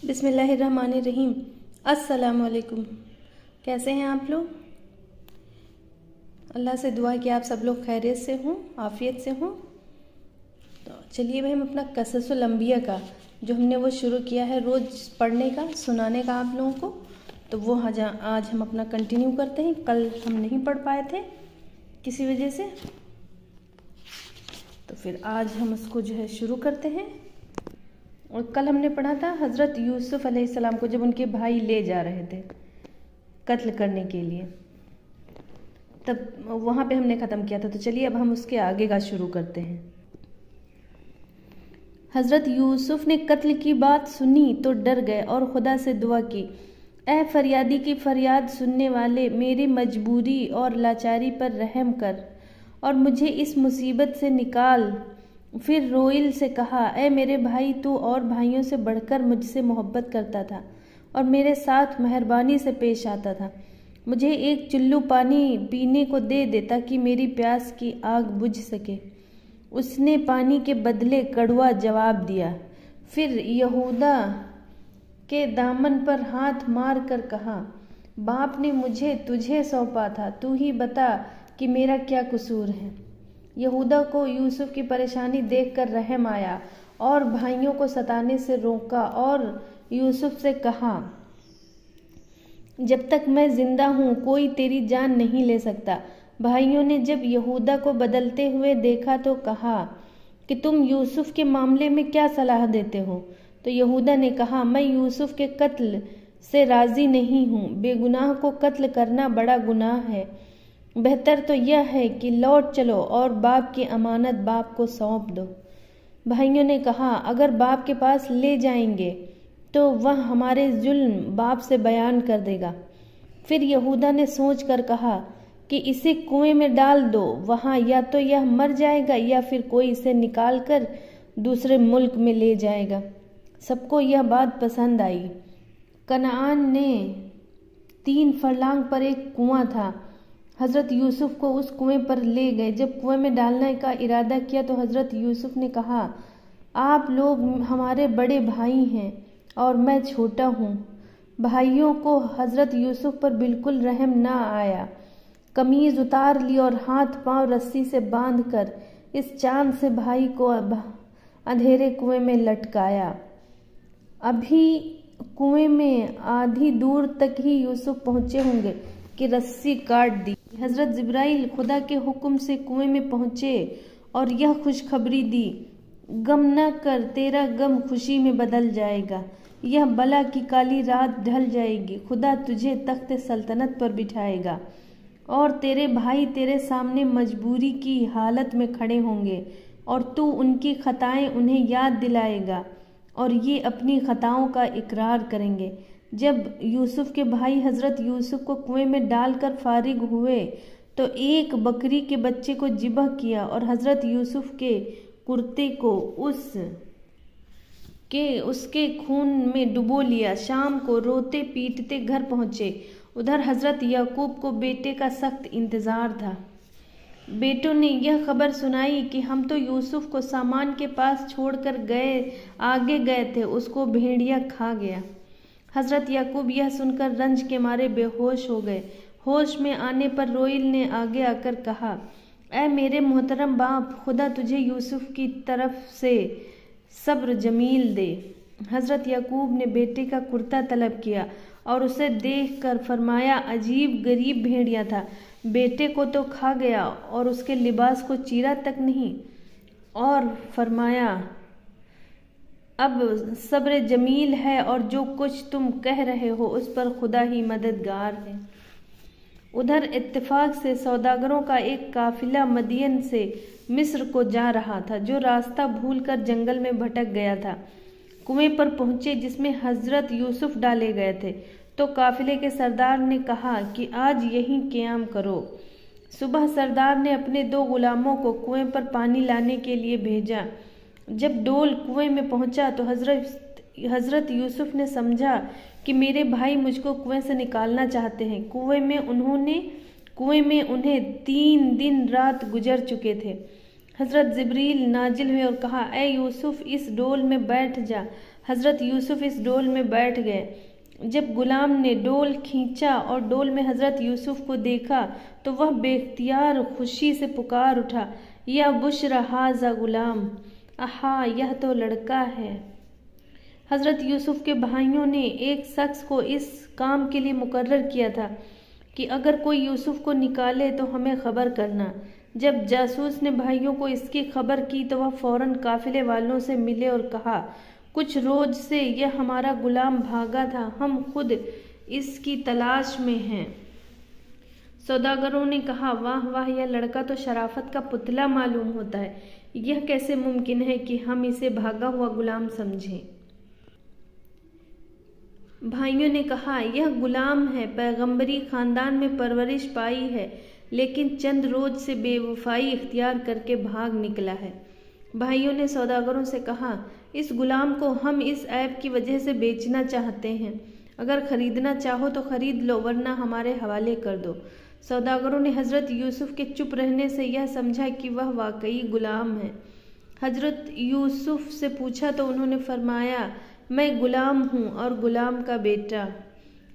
बिस्मिल्लाहिर्रहमानिर्रहीम। अस्सलाम वालेकुम। कैसे हैं आप लोग? अल्लाह से दुआ है कि आप सब लोग खैरियत से हों, आफ़ियत से हों। तो चलिए भाई, हम अपना क़ससुल अंबिया का जो हमने वो शुरू किया है रोज़ पढ़ने का, सुनाने का आप लोगों को, तो वो आज हम अपना कंटिन्यू करते हैं। कल हम नहीं पढ़ पाए थे किसी वजह से, तो फिर आज हम उसको जो है शुरू करते हैं। और कल हमने पढ़ा था हज़रत यूसुफ़ अलैहिस्सलाम को, जब उनके भाई ले जा रहे थे कत्ल करने के लिए, तब वहाँ पे हमने ख़त्म किया था। तो चलिए अब हम उसके आगे का शुरू करते हैं। हज़रत यूसुफ़ ने कत्ल की बात सुनी तो डर गए और खुदा से दुआ की, ऐ फरियादी की फरियाद सुनने वाले, मेरी मजबूरी और लाचारी पर रहम कर और मुझे इस मुसीबत से निकाल। फिर रोइल से कहा, ऐ मेरे भाई, तू और भाइयों से बढ़कर मुझसे मोहब्बत करता था और मेरे साथ मेहरबानी से पेश आता था। मुझे एक चुल्लू पानी पीने को दे दे ताकि मेरी प्यास की आग बुझ सके। उसने पानी के बदले कड़वा जवाब दिया। फिर यहूदा के दामन पर हाथ मार कर कहा, बाप ने मुझे तुझे सौंपा था, तू ही बता कि मेरा क्या कसूर है। यहूदा को यूसुफ की परेशानी देखकर रहम आया और भाइयों को सताने से रोका और यूसुफ से कहा, जब तक मैं जिंदा हूँ कोई तेरी जान नहीं ले सकता। भाइयों ने जब यहूदा को बदलते हुए देखा तो कहा कि तुम यूसुफ के मामले में क्या सलाह देते हो? तो यहूदा ने कहा, मैं यूसुफ के कत्ल से राजी नहीं हूँ। बेगुनाह को कत्ल करना बड़ा गुनाह है। बेहतर तो यह है कि लौट चलो और बाप की अमानत बाप को सौंप दो। भाइयों ने कहा, अगर बाप के पास ले जाएंगे तो वह हमारे जुल्म बाप से बयान कर देगा। फिर यहूदा ने सोच कर कहा कि इसे कुएं में डाल दो, वहाँ या तो यह मर जाएगा या फिर कोई इसे निकाल कर दूसरे मुल्क में ले जाएगा। सबको यह बात पसंद आई। कनान ने 3 फरलांग पर एक कुआं था। हज़रत यूसुफ को उस कुएं पर ले गए। जब कुएं में डालने का इरादा किया तो हज़रत यूसुफ ने कहा, आप लोग हमारे बड़े भाई हैं और मैं छोटा हूँ। भाइयों को हज़रत यूसुफ पर बिल्कुल रहम ना आया। कमीज़ उतार ली और हाथ पांव रस्सी से बांधकर इस चांद से भाई को अंधेरे कुएं में लटकाया। अभी कुएं में आधी दूर तक ही यूसुफ पहुंचे होंगे कि रस्सी काट दी। हज़रत जिब्राइल खुदा के हुक्म से कुएं में पहुंचे और यह खुशखबरी दी, गम न कर, तेरा गम खुशी में बदल जाएगा। यह बला की काली रात ढल जाएगी। खुदा तुझे तख्त सल्तनत पर बिठाएगा और तेरे भाई तेरे सामने मजबूरी की हालत में खड़े होंगे और तू उनकी खताएं उन्हें याद दिलाएगा और ये अपनी खताओं का इकरार करेंगे। जब यूसुफ के भाई हज़रत यूसुफ को कुएं में डालकर फारिग हुए तो एक बकरी के बच्चे को ज़िबह किया और हज़रत यूसुफ के कुर्ते को उसके खून में डुबो लिया। शाम को रोते पीटते घर पहुँचे। उधर हज़रत याकूब को बेटे का सख्त इंतज़ार था। बेटों ने यह खबर सुनाई कि हम तो यूसुफ को सामान के पास छोड़कर आगे गए थे, उसको भेड़िया खा गया। हज़रत याकूब यह सुनकर रंज के मारे बेहोश हो गए। होश में आने पर रोइल ने आगे आकर कहा, ऐ मेरे मोहतरम बाप, खुदा तुझे यूसुफ की तरफ से सब्र जमील दे। हज़रत याकूब ने बेटे का कुर्ता तलब किया और उसे देखकर फरमाया, अजीब गरीब भेड़िया था, बेटे को तो खा गया और उसके लिबास को चीरा तक नहीं। और फरमाया, अब सब्र जमील है और जो कुछ तुम कह रहे हो उस पर खुदा ही मददगार है। उधर इत्तेफाक से सौदागरों का एक काफिला मदियन से मिस्र को जा रहा था, जो रास्ता भूलकर जंगल में भटक गया था। कुएं पर पहुंचे जिसमें हज़रत यूसुफ डाले गए थे, तो काफिले के सरदार ने कहा कि आज यहीं क़याम करो। सुबह सरदार ने अपने 2 गुलामों को कुएं पर पानी लाने के लिए भेजा। जब डोल कुएं में पहुंचा तो हज़रत यूसुफ ने समझा कि मेरे भाई मुझको कुएं से निकालना चाहते हैं। कुएं में उन्हें 3 दिन रात गुजर चुके थे। हज़रत जिब्रील नाजिल हुए और कहा, ऐ यूसुफ, इस डोल में बैठ जा। हज़रत यूसुफ इस डोल में बैठ गए। जब गुलाम ने डोल खींचा और डोल में हज़रत यूसुफ को देखा तो वह बेख्तियार खुशी से पुकार उठा, या बुशरा हाज़ा गुलाम, आहा यह तो लड़का है। हज़रत यूसुफ के भाइयों ने एक शख्स को इस काम के लिए मुकर्रर किया था कि अगर कोई यूसुफ को निकाले तो हमें खबर करना। जब जासूस ने भाइयों को इसकी खबर की तो वह फौरन काफिले वालों से मिले और कहा, कुछ रोज से यह हमारा गुलाम भागा था, हम खुद इसकी तलाश में हैं। सौदागरों ने कहा, वाह वाह, यह लड़का तो शराफत का पुतला मालूम होता है। यह कैसे मुमकिन है कि हम इसे भागा हुआ गुलाम समझें। भाइयों ने कहा, यह गुलाम है, पैगंबरी खानदान में परवरिश पाई है, लेकिन चंद रोज से बेवफाई इख्तियार करके भाग निकला है। भाइयों ने सौदागरों से कहा, इस गुलाम को हम इस ऐब की वजह से बेचना चाहते हैं। अगर खरीदना चाहो तो खरीद लो, वरना हमारे हवाले कर दो। सौदागरों ने हज़रत यूसुफ के चुप रहने से यह समझा कि वह वाकई गुलाम है। हज़रत यूसुफ से पूछा तो उन्होंने फरमाया, मैं गुलाम हूँ और गुलाम का बेटा।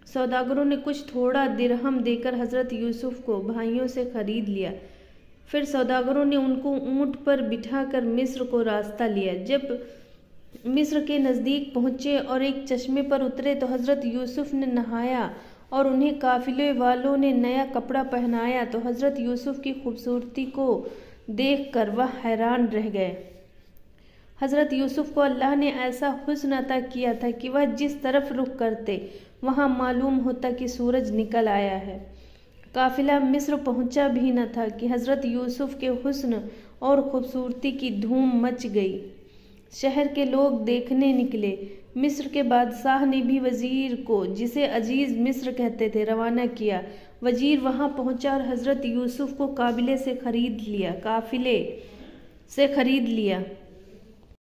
सौदागरों ने कुछ थोड़ा दिरहम देकर हज़रत यूसुफ को भाइयों से खरीद लिया। फिर सौदागरों ने उनको ऊँट पर बिठाकर मिस्र को रास्ता लिया। जब मिस्र के नज़दीक पहुँचे और एक चश्मे पर उतरे तो हज़रत यूसुफ ने नहाया और उन्हें काफिले वालों ने नया कपड़ा पहनाया तो हज़रत यूसुफ की खूबसूरती को देखकर वह हैरान रह गए। हज़रत यूसुफ को अल्लाह ने ऐसा हुस्न अता किया था कि वह जिस तरफ रुख करते वहाँ मालूम होता कि सूरज निकल आया है। काफिला मिस्र पहुँचा भी न था कि हज़रत यूसुफ के हुस्न और खूबसूरती की धूम मच गई। शहर के लोग देखने निकले। मिस्र के बादशाह ने भी वजीर को, जिसे अजीज मिस्र कहते थे, रवाना किया। वजीर वहां पहुंचा और हज़रत यूसुफ को काफिले से खरीद लिया।